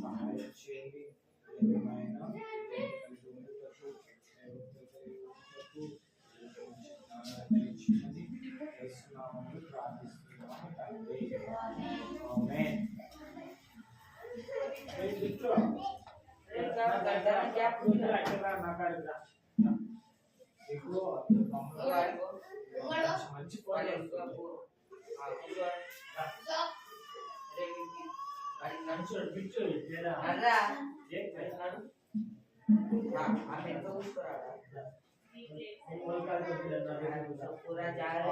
సహాయం చేయండి. ఏమైనా ప్రార్థిస్తున్నాము తండ్రి. ఆమేన్. पूरा जा रहा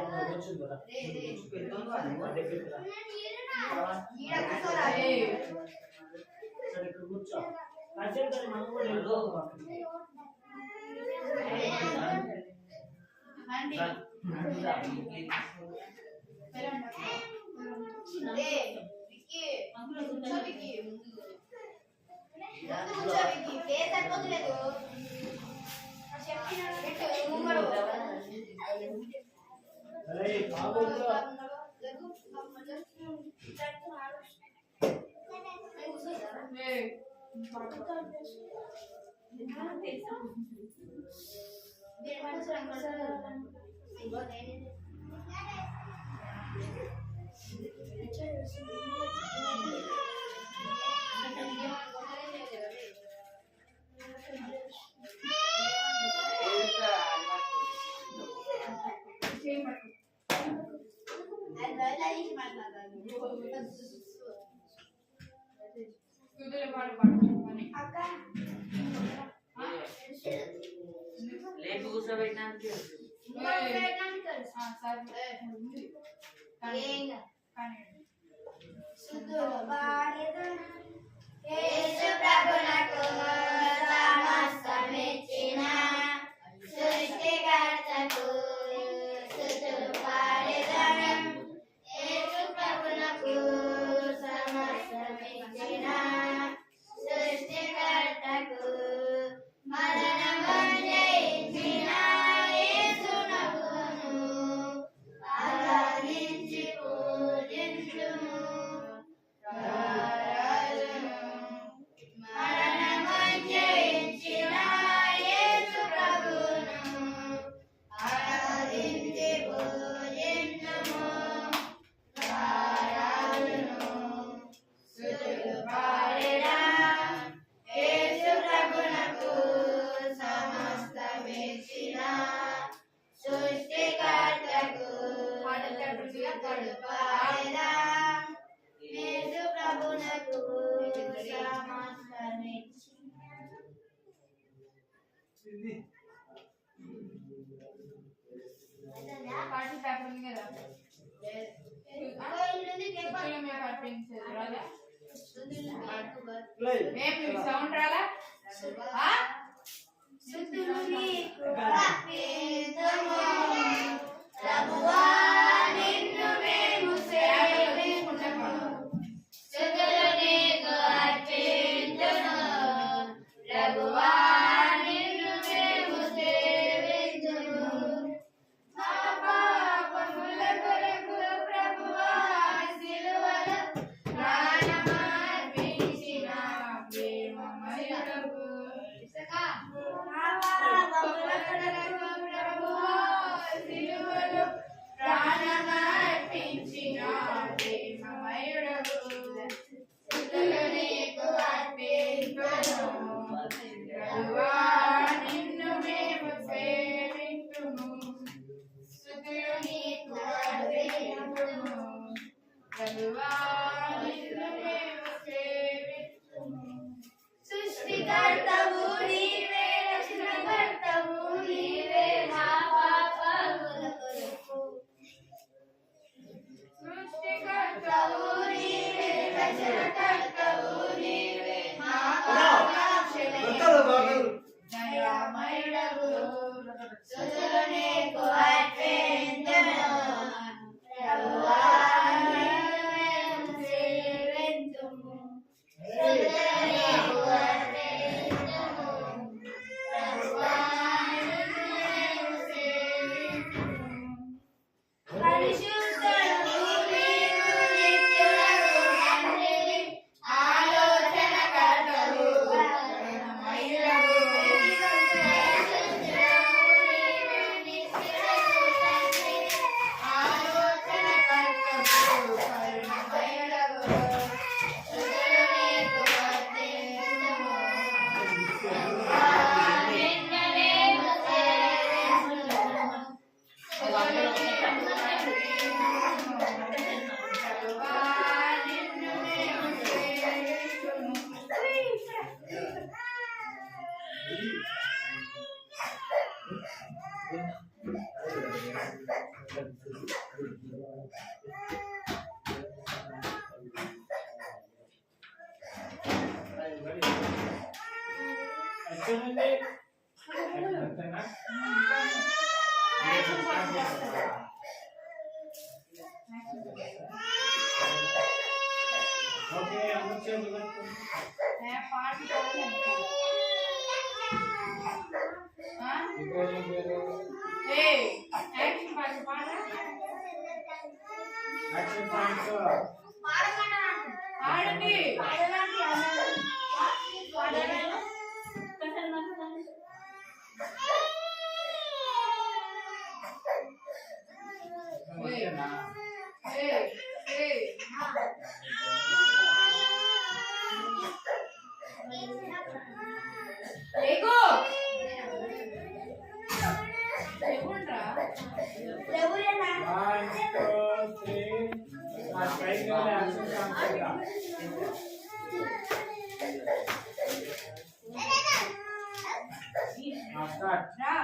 సౌండ్ రాలా ఓకే అమ్ముచేది मैं पार्ट करूंगा हां ए action part part action point ఆడండి ఏ ఏ లేగో లేకుండ్రా లేవురేనా 1 2 3 ఆ స్ట్రైక్ లో యాక్షన్ పాయింట్ స్టార్ట్ రా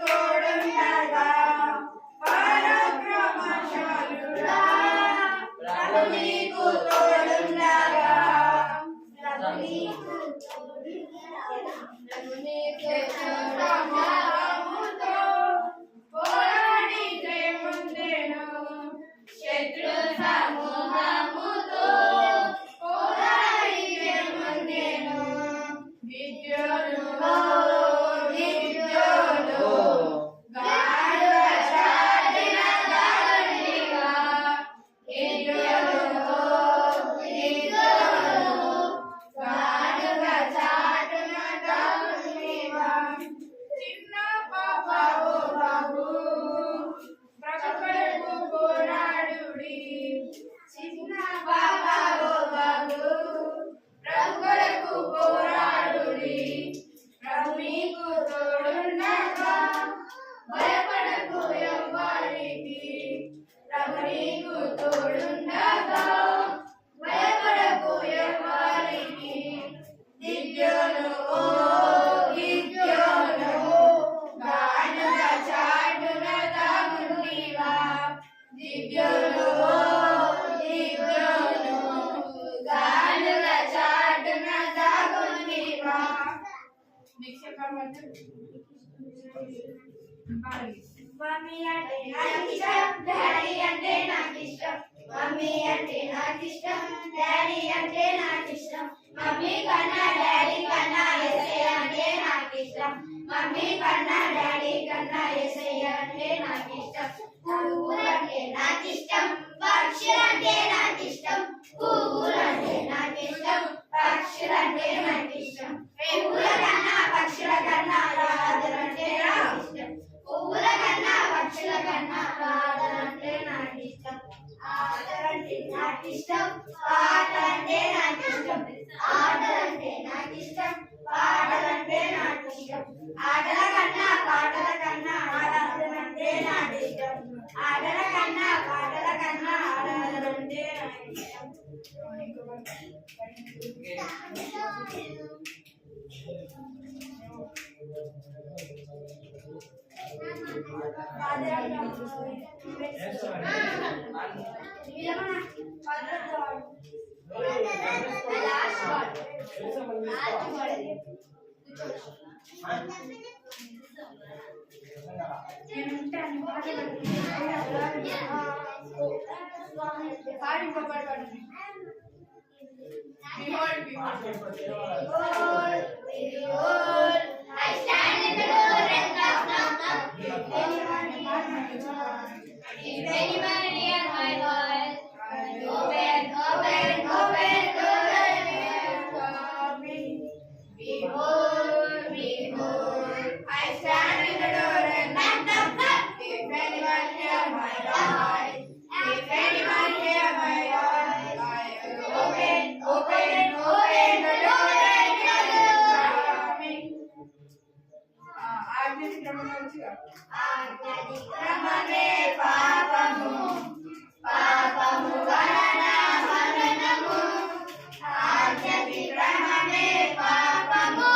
తోడు చెప్పమంటే మమ్మీ అంటే నాకు ఇష్టం డాడీ అంటే నాకు ఇష్టం మమ్మీ అంటే నాకు ఇష్టం డాడీ అంటే నాకు ఇష్టం మమ్మీ కన్నా డాడీ కన్నా యేసయ్య అంటే నాకు ఇష్టం మమ్మీ కన్నా డాడీ కన్నా యేసయ్య అంటే నాకు ఇష్టం పువ్వులంటే నాకు ఇష్టం పక్షులంటే నాకు ఇష్టం పువ్వులంటే నాకు ఇష్టం పక్షులంటే నాకు ఇష్టం పువ్వుల కన్నా పక్షుల కన్నా రాజులంటే నాకు ఇష్టం పువ్వుల కన్నా పక్షుల కన్నా రాజులంటే నాకు ఇష్టం ఆటలంటే నాకు ఇష్టం పాటలంటే నాకు ఇష్టం ఆటలంటే నాకు ఇష్టం పాటలంటే నాకు ఇష్టం ఆటల కన్నా పాటల కన్నా ఆటలంటే నాకు ఇష్టం ఆటల కన్నా పాటల కన్నా ఆటలంటే నాకు ఇష్టం I stand in the door and knock, knock, knock. If anyone hear my voice, open, open, open, door. Behold, behold, I stand in the door and knock, knock, knock. If anyone hear my voice, if anyone hear my voice, I will open, open, open the door and come in. ఆజ్ఞాతిక్రమమే పాపము పాపము వలన మరణము ఆజ్ఞాతిక్రమమే పాపము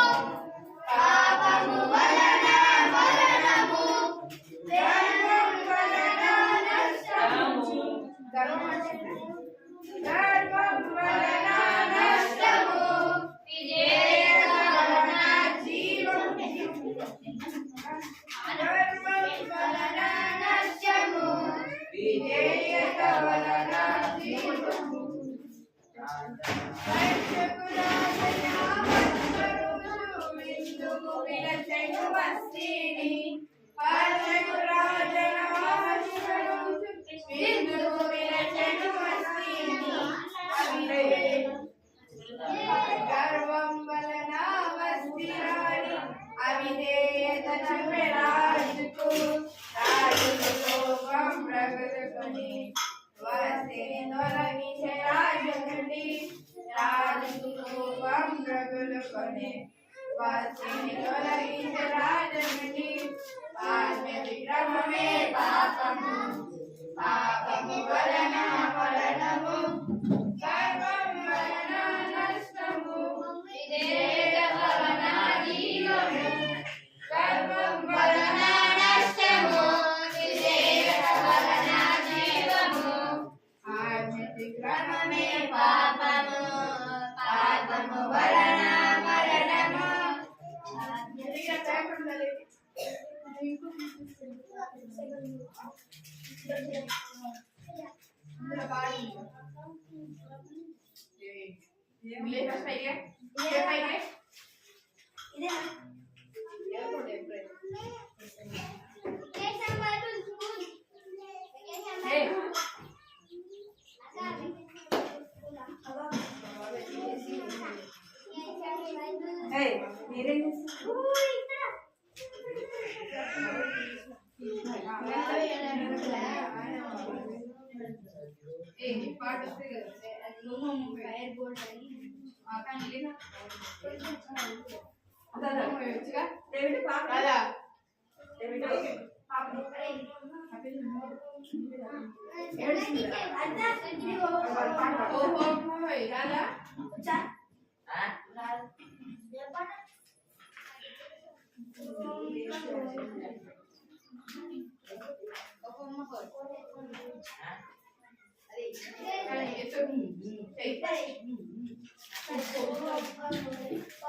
పాపము వలన మరణము ధర్మం వలన నష్టము ధర్మం వలన నష్టము విజేత వలన జీవము ధర్మం వలన నష్టము విజేత వలన జీవము విందుకు విలచెను వస్తిని పరమకు రాజనామశివను విందుకు విలచెను వస్తిని గర్వం వలన వస్తిరాని అవిధేయత చూపె రాజుకు రాజుకు కోపం ప్రగలుకొని వస్తిని తొలగించే రాజు నుండి రాజుకు కోపం ప్రగలుకొని వస్తిని తొలగించే రాజు నుండి ఆజ్ఞ విక్రమమే పాపము పాపము వలన మరణము గర్వం వలన నష్టము విధేయత వలన జీవము గర్వం వలన నష్టము విధేయత వలన జీవము ఆజ్ఞాతిక్రమమే పాపము పాపము వలన మరణము పాట వస్తుంది కదా Oh,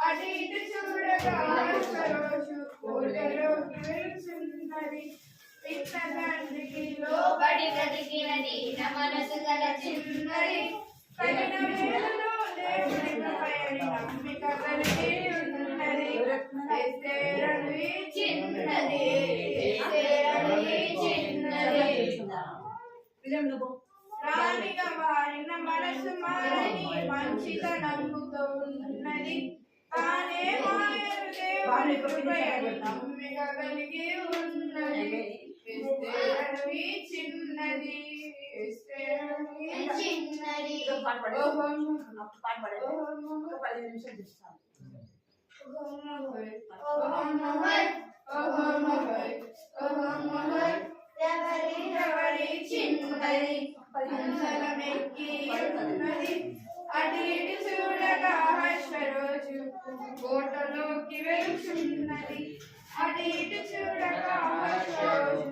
అటు ఇటు చూడగా రోజు కోటలోకి వెలుచున్నది పిట్ట తండ్రికి లోబడి బ్రతికినది నా మనసు గల చిన్నది కఠిన వేళలో దేవుని పైన నమ్మిక కలిగి ఉన్నది ఎస్తేరని చిన్నది ఎస్తేరని చిన్నది రాణిగా మారిన మనసు మారని మంచితనముతో ఉన్నది తానే మాయను దేవుని కృపయని నమ్మిక కలిగి ఉన్నది ఎస్తేరని చిన్నది ఎస్తేరని చిన్నది ఎవరి చిన్నది పంచలమెక్కి ఉన్నది అటు ఇటు చూడగా రోజు కోటలోకి వెలుచున్నది అటు ఇటు చూడగా రోజు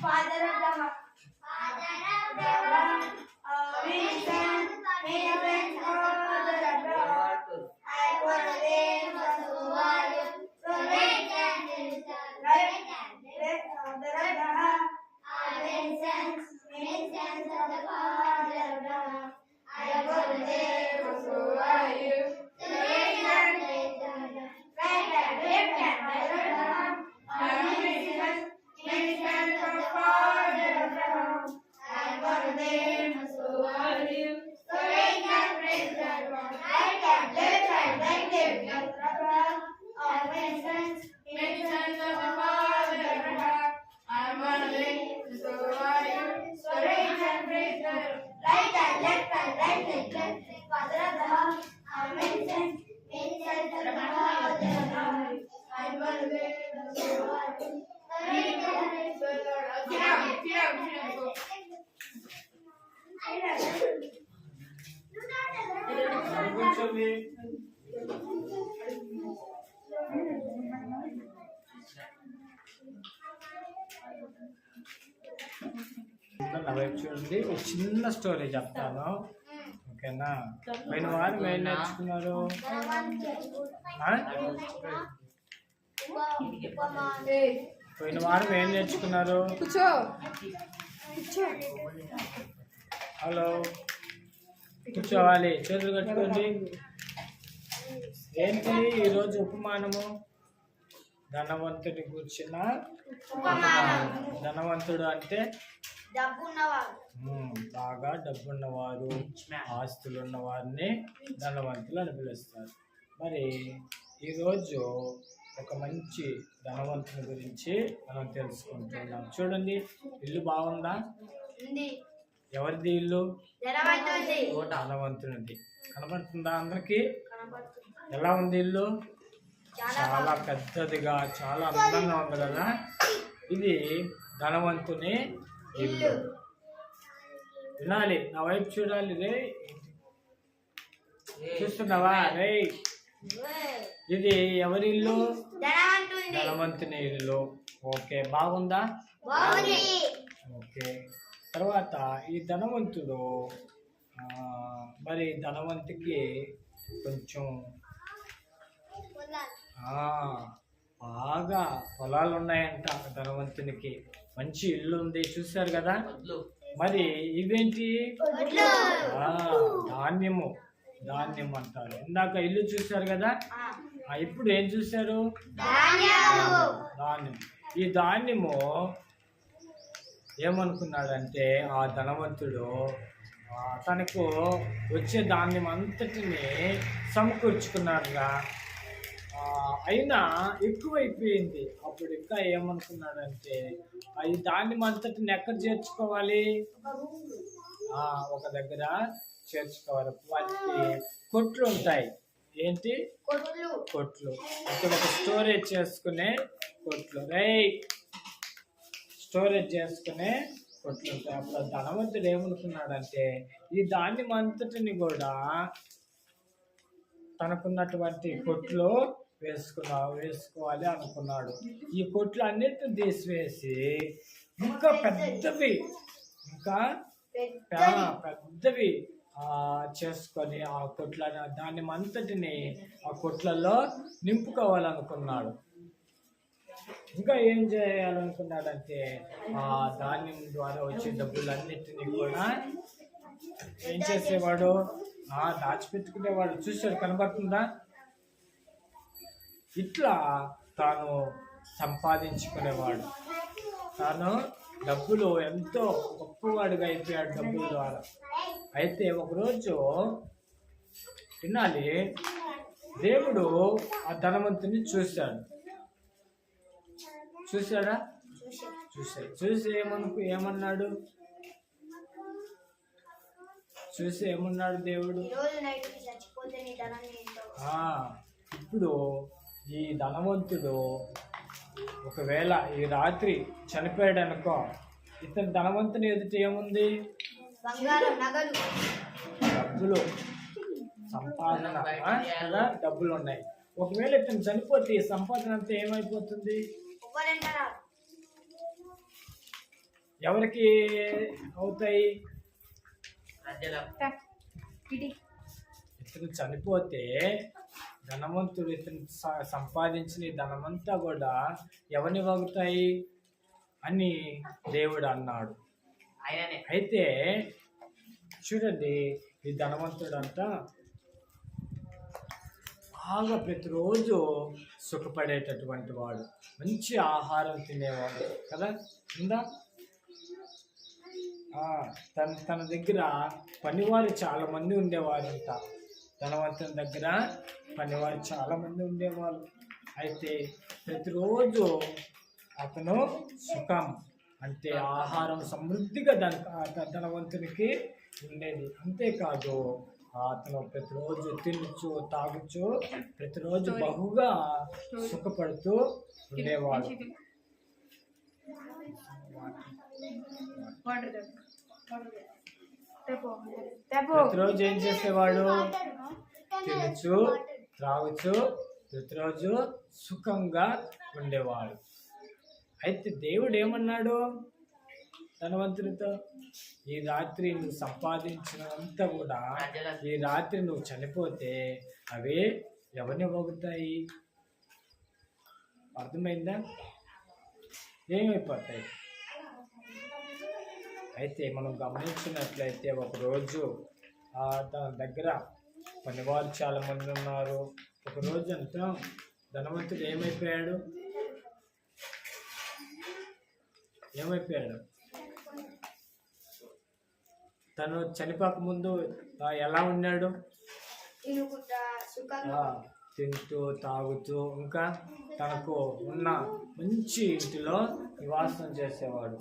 Father of the heart. Vision, heaven, Father of the heart. I was there for so while. So right hand is the right hand, left Father of the heart. I made sense of the Father of the heart. I was there for so while. So right hand is the right hand, left hand, Father of the heart. I made sense of the Father of the heart. I was there for so while. So right hand, praise the Lord. Right hand, left hand, right left, Father of the heart. I made sense of the Father of the heart. I'm on the way to so are you. So right hand, praise the Lord. Right hand, left hand, right leg, left leg, Father of the heart. I made sense of the Father of the heart. I was there for so while. So right hand, praise the Lord. Sit down, go. కూర్చోండి. నా వైపు చూడండి, ఒక చిన్న story చెప్తాను, ఓకేనా? పోయిన వారం ఏం నేర్చుకున్నారు? పోయిన వారం ఏం నేర్చుకున్నారు? కూర్చో హలో, కూర్చోవాలి, చేతులు కట్టుకోండి. ఏంటి ఈరోజు ఉపమానము? ధనవంతుడి కూర్చున్న ఉపమానం. ధనవంతుడు అంటే బాగా డబ్బున్నవారు, ఆస్తులు ఉన్న వారిని ధనవంతులు అని పిలుస్తారు. మరి ఈరోజు ఒక మంచి ధనవంతుని గురించి మనం తెలుసుకుంటున్నాం. చూడండి, ఇల్లు బాగుందా? ఎవరిది ఇల్లు? ధనవంతునిది. కనబడుతుందా అందరికి? ఎలా ఉంది ఇల్లు? చాలా పెద్దదిగా, చాలా అందంగా ఉంది కదా. ఇది ధనవంతుని ఇల్లు. వినాలి, నా వైపు చూడాలి. రే, చూస్తున్నావా? రే, ఇది ఎవరి ఇల్లు? ధనవంతుని ఇల్లు. ఓకే, బాగుందా? ఓకే. తర్వాత ఈ ధనవంతుడు మరి ధనవంతుకి కొంచెం బాగా పొలాలు ఉన్నాయంట. ధనవంతునికి మంచి ఇల్లు ఉంది, చూశారు కదా. మరి ఇవేంటి? ధాన్యము. ధాన్యం అంటారు. ఇందాక ఇల్లు చూశారు కదా, ఇప్పుడు ఏం చూశారు? ధాన్యం. ఈ ధాన్యము ఏమనుకున్నాడంటే, ఆ ధనవంతుడు తనకు వచ్చే ధాన్యం అంతటిని సమకూర్చుకున్నాడుగా. అయినా ఎక్కువైపోయింది. అప్పుడు ఇంకా ఏమనుకున్నాడంటే, ఈ ధాన్యం అంతటిని ఎక్కడ చేర్చుకోవాలి? ఒక దగ్గర చేర్చుకోవాలి. వాటికి కొట్లు ఉంటాయి. ఏంటి కొట్లు? ఇక్కడ ఒక స్టోరేజ్ చేసుకునే కొట్లు. స్టోరేజ్ చేసుకునే కొట్లు ఉంటాయి. అప్పుడు ధనవంతుడు ఏమనుకున్నాడంటే, ఈ ధాన్యం అంతటిని కూడా తనకున్నటువంటి కొట్లు వేసుకోవాలి అనుకున్నాడు. ఈ కొట్లు అన్నిటిని తీసివేసి ఇంకా పెద్దవి చేసుకొని ఆ కొట్ల ధాన్యం అంతటిని ఆ కొట్లలో నింపుకోవాలనుకున్నాడు. ఇంకా ఏం చేయాలనుకున్నాడంటే ఆ ధాన్యం ద్వారా వచ్చే డబ్బులన్నిటినీ కూడా ఏం చేసేవాడు, దాచిపెట్టుకునేవాడు. చూసాడు, కనబడుతుందా? ఇట్లా తాను సంపాదించుకునేవాడు. తాను డబ్బులు ఎంతో గొప్పవాడిగా అయిపోయాడు డబ్బుల ద్వారా. అయితే ఒకరోజు వినాలి, దేవుడు ఆ ధనవంతుని చూశాడా? చూసి ఏమన్నాడు? దేవుడు? ఇప్పుడు ఈ ధనవంతుడు ఒకవేళ ఈ రాత్రి చనిపోయాడు అనుకో, ఇతని ధనవంతుని ఎదుట ఏముంది? డబ్బులు, సంపాదన కదా, డబ్బులు ఉన్నాయి. ఒకవేళ ఇతను చనిపోతే ఈ సంపాదన అంతా ఏమైపోతుంది? ఎవరికి అవుతాయి? ఇతను చనిపోతే ధనవంతుడు ఇతను సంపాదించిన ధనమంతా కూడా ఎవరిని వగుతాయి అని దేవుడు అన్నాడు. అయితే చూడండి, ఈ ధనవంతుడు అంతా బాగా ప్రతిరోజు సుఖపడేటటువంటి వాడు, మంచి ఆహారం తినేవాడు కదా. ఉందా? తన దగ్గర పనివారు చాలా మంది ఉండేవారంట. ధనవంతుని దగ్గర పనివారు చాలా మంది ఉండేవాళ్ళు. అయితే ప్రతిరోజు అతను సుఖం అంటే ఆహారం సమృద్ధిగా ధనవంతునికి ఉండేది. అంతేకాదు, అతను ప్రతిరోజు తినచ్చు, తాగచ్చు, ప్రతిరోజు బహుగా సుఖపడుతూ ఉండేవాడు. ప్రతిరోజు ఏం చేసేవాడు? తినచ్చు, త్రాగచ్చు, ప్రతిరోజు సుఖంగా ఉండేవాడు. అయితే దేవుడు ఏమన్నాడు ధనవంతుడితో? ఈ రాత్రి నువ్వు సంపాదించినంతా కూడా ఈ రాత్రి నువ్వు చనిపోతే అవి ఎవరిని పోగుతాయి? అర్థమైందా? ఏమైపోతాయి? అయితే మనం గమనించినట్లయితే ఒకరోజు తన దగ్గర పనివారు చాలా మంది ఉన్నారు. ఒకరోజు అంతా ధనవంతుడు ఏమైపోయాడు? తను చనిపోక ముందు ఎలా ఉన్నాడు? తింటూ, తాగుతూ, ఇంకా తనకు ఉన్న మంచి ఇంటిలో నివాసం చేసేవాడు.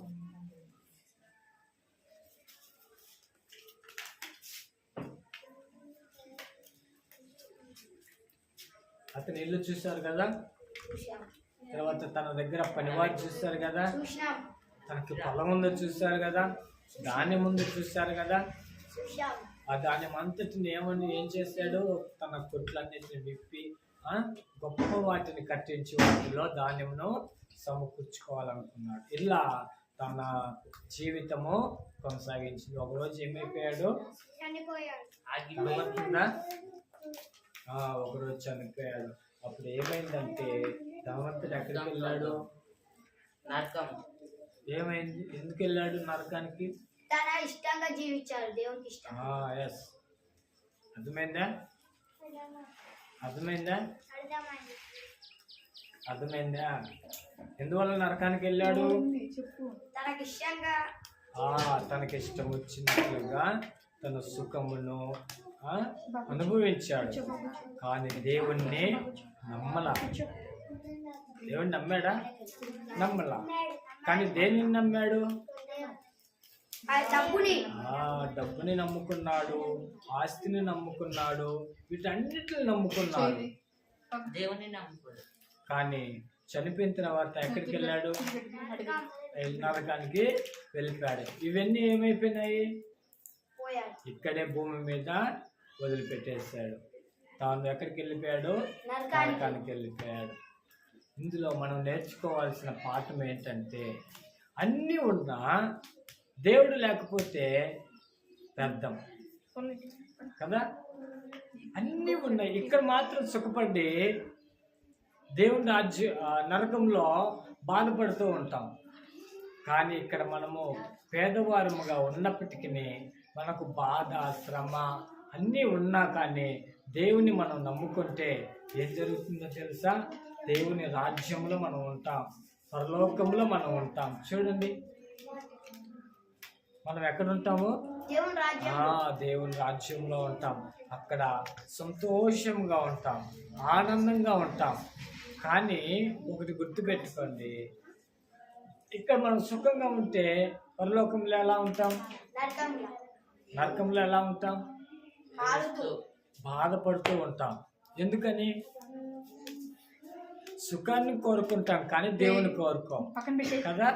అతని ఇల్లు చూశారు కదా, తర్వాత తన దగ్గర పనివారు చూశారు కదా, తనకి పొలం ఉందో చూశారు కదా, ధాన్యం ముందు చూశారు కదా. ఆ ధాన్యం అంతటిని ఏం చేశాడు? తన కొట్లన్నిటిని విప్పి గొప్ప వాటిని కట్టించి వాటిలో ధాన్యమును సమకూర్చుకోవాలనుకున్నాడు. ఇలా తన జీవితము కొనసాగించింది. ఒకరోజు ఏమైపోయాడు? ఒకరోజు చనిపోయాడు. అప్పుడు ఏమైందంటే ధనవంతుడు ఎక్కడికి వెళ్ళాడు? నరకం. ఏమైంది? ఎందుకు వెళ్ళాడు నరకానికి? తన ఇష్టంగా జీవించాడు, దేవునికి ఇష్టం. ఎస్, అర్థమైందా? అర్థమైందా? అర్థమైందా? ఎందువల్ల నరకానికి వెళ్ళాడు? తనకి ఇష్టం వచ్చినట్లుగా తన సుఖమును అనుభవించాడు. కానీ దేవుణ్ణి నమ్మలా. దేవుణ్ణి నమ్మాడా? నమ్మలా. కానీ దేన్ని నమ్మాడు? డబ్బుని నమ్ముకున్నాడు, ఆస్తిని నమ్ముకున్నాడు, వీటన్నిటిని నమ్ముకున్నాడు. దేవుని నమ్ముకోడు. కానీ చనిపోయిన తర్వాత ఎక్కడికి వెళ్ళాడు? నరకానికి వెళ్ళిపోయాడు. ఇవన్నీ ఏమైపోయినాయి? ఇక్కడే భూమి మీద వదిలిపెట్టేశాడు. తాను ఎక్కడికి వెళ్ళిపోయాడు? నరకానికి వెళ్ళిపోయాడు. ఇందులో మనం నేర్చుకోవాల్సిన పాఠం ఏంటంటే, అన్నీ ఉన్నా దేవుడు లేకపోతే వ్యర్థం కదా. అన్నీ ఉన్నాయి, ఇక్కడ మాత్రం సుఖపడి దేవుని నరకంలో బాధపడుతూ ఉంటాం. కానీ ఇక్కడ మనము పేదవారముగా ఉన్నప్పటికీ మనకు బాధ, శ్రమ అన్నీ ఉన్నా కానీ దేవుని మనం నమ్ముకుంటే ఏం జరుగుతుందో తెలుసా? దేవుని రాజ్యంలో మనం ఉంటాం, పరలోకంలో మనం ఉంటాం. చూడండి, మనం ఎక్కడ ఉంటాము? దేవుని రాజ్యంలో ఉంటాం. అక్కడ సంతోషంగా ఉంటాం, ఆనందంగా ఉంటాం. కానీ ఒకటి గుర్తుపెట్టుకోండి, ఇక్కడ మనం సుఖంగా ఉంటే పరలోకంలో ఎలా ఉంటాం? నరకంలో ఎలా ఉంటాం? బాధపడుతూ ఉంటాం. ఎందుకని? సుఖాన్ని కోరుకుంటాం కానీ దేవుని కోరుకోం కదా.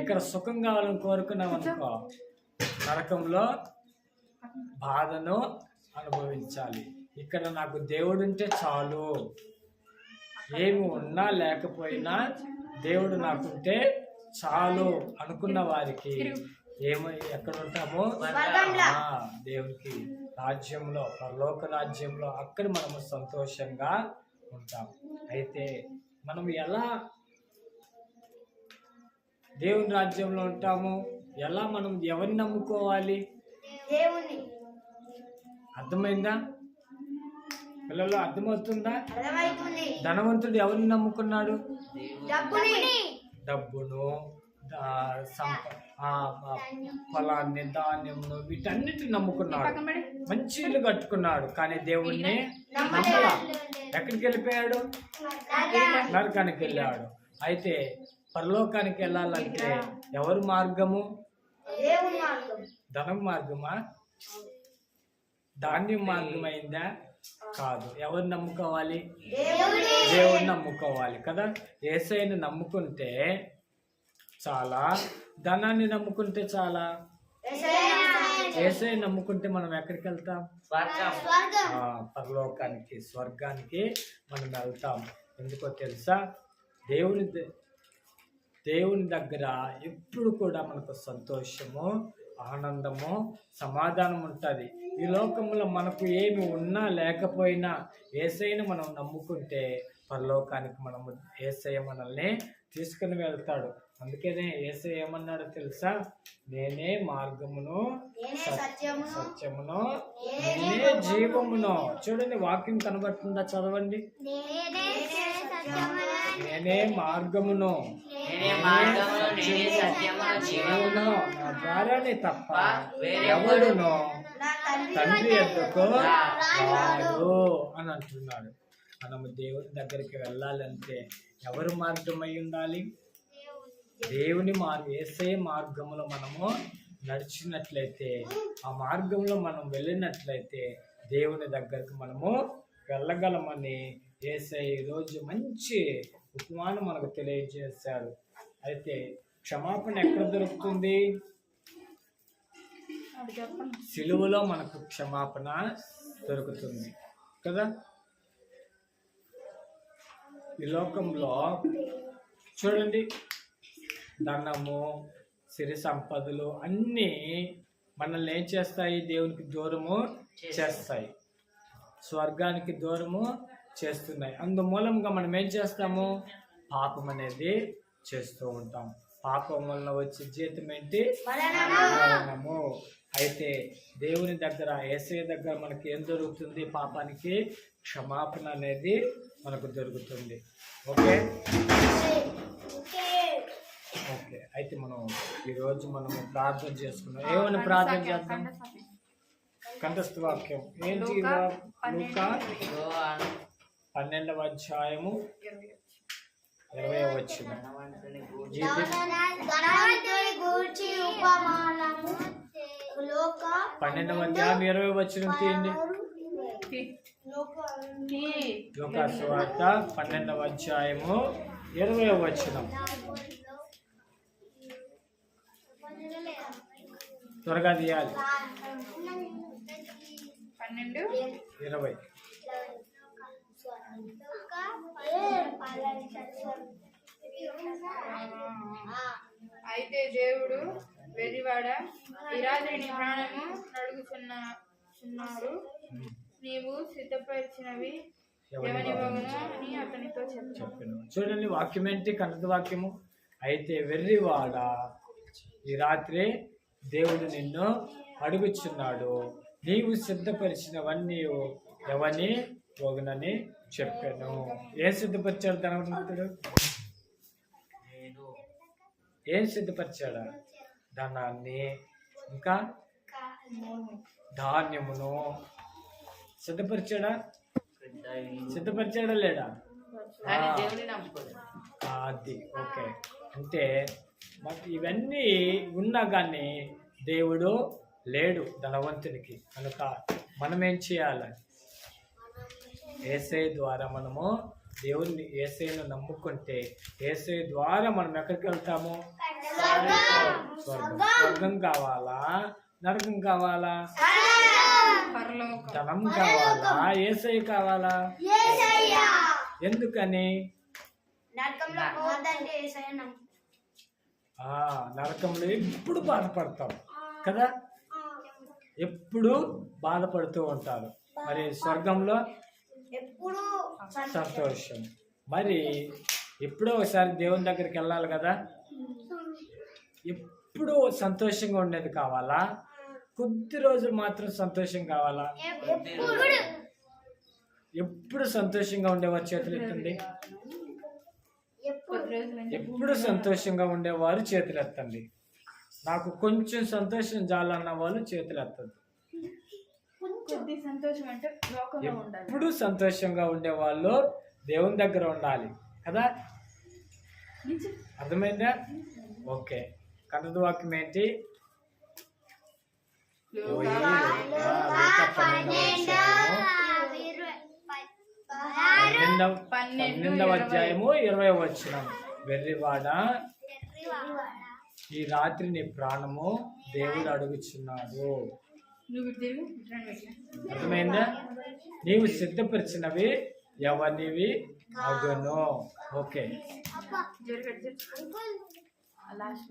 ఇక్కడ సుఖం కావాలని కోరుకున్నాం అనుకో, నరకంలో బాధను అనుభవించాలి. ఇక్కడ నాకు దేవుడు ఉంటే చాలు, ఏమి ఉన్నా లేకపోయినా దేవుడు నాకుంటే చాలు అనుకున్న వారికి ఎక్కడ ఉంటామో దేవునికి రాజ్యంలో, పరలోక రాజ్యంలో, అక్కడ మనము సంతోషంగా ఉంటాం. అయితే మనం ఎలా దేవుని రాజ్యంలో ఉంటాము? ఎలా మనం ఎవరిని నమ్ముకోవాలి? దేవుని. అర్థమైందా పిల్లలు? అర్థమవుతుందా? ధనవంతుడు ఎవరిని నమ్ముకున్నాడు? డబ్బును, ఫలాన్ని, ధాన్యమును, వీటన్నిటిని నమ్ముకున్నాడు. మంచి ఇల్లు కట్టుకున్నాడు కానీ దేవుణ్ణి నమ్మలా. ఎక్కడికి వెళ్ళిపోయాడు? నరకానికి వెళ్ళాడు. అయితే పరలోకానికి వెళ్ళాలంటే ఎవరు మార్గము? ధనం మార్గమా? ధాన్యం మార్గమైందా? కాదు. ఎవరిని నమ్ముకోవాలి? దేవుడిని నమ్ముకోవాలి కదా. యేసయ్యని నమ్ముకుంటే చాలా, ధనాన్ని నమ్ముకుంటే చాలా. యేసయ్యని నమ్ముకుంటే మనం ఎక్కడికి వెళ్తాం? పరలోకానికి, స్వర్గానికి మనం వెళ్తాం. ఎందుకో తెలుసా? దేవుని దగ్గర ఎప్పుడు కూడా మనకు సంతోషము, ఆనందము, సమాధానం ఉంటుంది. ఈ లోకంలో మనకు ఏమి ఉన్నా లేకపోయినా యేసయ్యను మనం నమ్ముకుంటే పరలోకానికి మనము యేసయ్య మనల్ని తీసుకుని వెళ్తాడు. అందుకనే యేసయ్య ఏమన్నాడో తెలుసా? నేనే మార్గమును, సత్యమును, నేనే జీవమును. చూడండి, వాక్యం కనబడుతుందా? చదవండి. నేనే మార్గమును, జీవమును, నా ద్వారానే తప్ప ఎవడునో తండ్రి ఎద్దకు రాడు అని అంటున్నాడు. మనము దేవుని దగ్గరికి వెళ్ళాలంటే ఎవరు మార్గమై ఉండాలి? దేవుని యేసయ్య మార్గంలో మనము నడిచినట్లయితే, ఆ మార్గంలో మనం వెళ్ళినట్లయితే దేవుని దగ్గరకు మనము వెళ్ళగలమని యేసయ్య ఈరోజు మంచి ఉపమానం మనకు తెలియజేశాడు. అయితే క్షమాపణ ఎక్కడ దొరుకుతుంది? సిలువలో మనకు క్షమాపణ దొరుకుతుంది కదా. ఈ లోకంలో చూడండి, ధనము, సిరి సంపదలు అన్నీ మనల్ని ఏం చేస్తాయి? దేవునికి దూరము చేస్తాయి, స్వర్గానికి దూరము చేస్తున్నాయి. అందుమూలంగా మనం ఏం చేస్తాము? పాపం అనేది చేస్తూ ఉంటాం. పాపం వలన వచ్చే జీతం ఏంటి? మరణము. అయితే దేవుని దగ్గర, యేసయ్య దగ్గర మనకి ఏం దొరుకుతుంది? పాపానికి క్షమాపణ అనేది మనకు దొరుకుతుంది. ఓకే ఓకే అయితే మనం ఈరోజు మనము ప్రార్థన చేసుకున్నాం. ఏమైనా ప్రార్థన చేద్దాం? కంఠస్థ వాక్యం ఏంటి? లూకా 12వ అధ్యాయము 20వ వచనం. 12వ అధ్యాయం 20వ వచనం తీయండి. లూకా సువార్త 12వ అధ్యాయము 20వ వచనం. త్వరగా తీయాలి. 12:20. అయితే దేవుడు వెర్రివాడ, ఈ రాత్రి నీ ప్రాణము నడుగుచున్నారు. నీవు సిద్ధపరిచినవి ఎవనివ్వగను అని అతనితో చెప్పాను. చూడండి వాక్యం ఏంటి? కన్నడ వాక్యము. అయితే వెర్రివాడ, ఈ రాత్రి దేవుడు నిన్ను అడుగుచున్నాడు, నీవు సిద్ధపరిచినవన్నీ ఎవని పోగునని చెప్పాను. ఏం సిద్ధపరిచాడు ధనవంతుడు? ఏం సిద్ధపరిచాడా? ధనాన్ని, ఇంకా ధాన్యమును సిద్ధపరిచాడా? సిద్ధపరిచాడా లేడా? అది ఓకే. అంటే మాకు ఇవన్నీ ఉన్నా కానీ దేవుడు లేడు ధనవంతునికి. కనుక మనం ఏం చేయాలి? యేసయ్య ద్వారా మనము దేవుని యేసయ్యను నమ్ముకుంటే యేసయ్య ద్వారా మనం ఎక్కడికి వెళ్తాము? స్వర్గం కావాలా? నరకం కావాలా? ధనం కావాలా? యేసయ్య కావాలా? ఎందుకని? నరకంలో ఎప్పుడు బాధపడతాం కదా, ఎప్పుడు బాధపడుతూ ఉంటారు. మరి స్వర్గంలో ఎప్పుడు సంతోషం. మరి ఎప్పుడో ఒకసారి దేవుని దగ్గరికి వెళ్ళాలి కదా. ఎప్పుడు సంతోషంగా ఉండేది కావాలా? కొద్ది రోజులు మాత్రం సంతోషం కావాలా? ఎప్పుడు సంతోషంగా ఉండేవారు చేతులు ఎత్తండి. ఎప్పుడు సంతోషంగా ఉండేవారు చేతులు ఎత్తండి. నాకు కొంచెం సంతోషం చాలన్న వాళ్ళు చేతులు ఎత్తదు. ఎప్పుడు సంతోషంగా ఉండేవాళ్ళు దేవుని దగ్గర ఉండాలి కదా. అర్థమైందా? ఓకే. కన్నడ వాక్యం ఏంటి? పన్నెండవ అధ్యాయము 20వ వచనం. వెర్రివాడ, ఈ రాత్రి నీ ప్రాణము దేవుడు అడుగుచున్నాడు. అర్థమైందా? నీవు సిద్ధపరిచినవి ఎవరివి అగును. ఓకే. లాస్ట్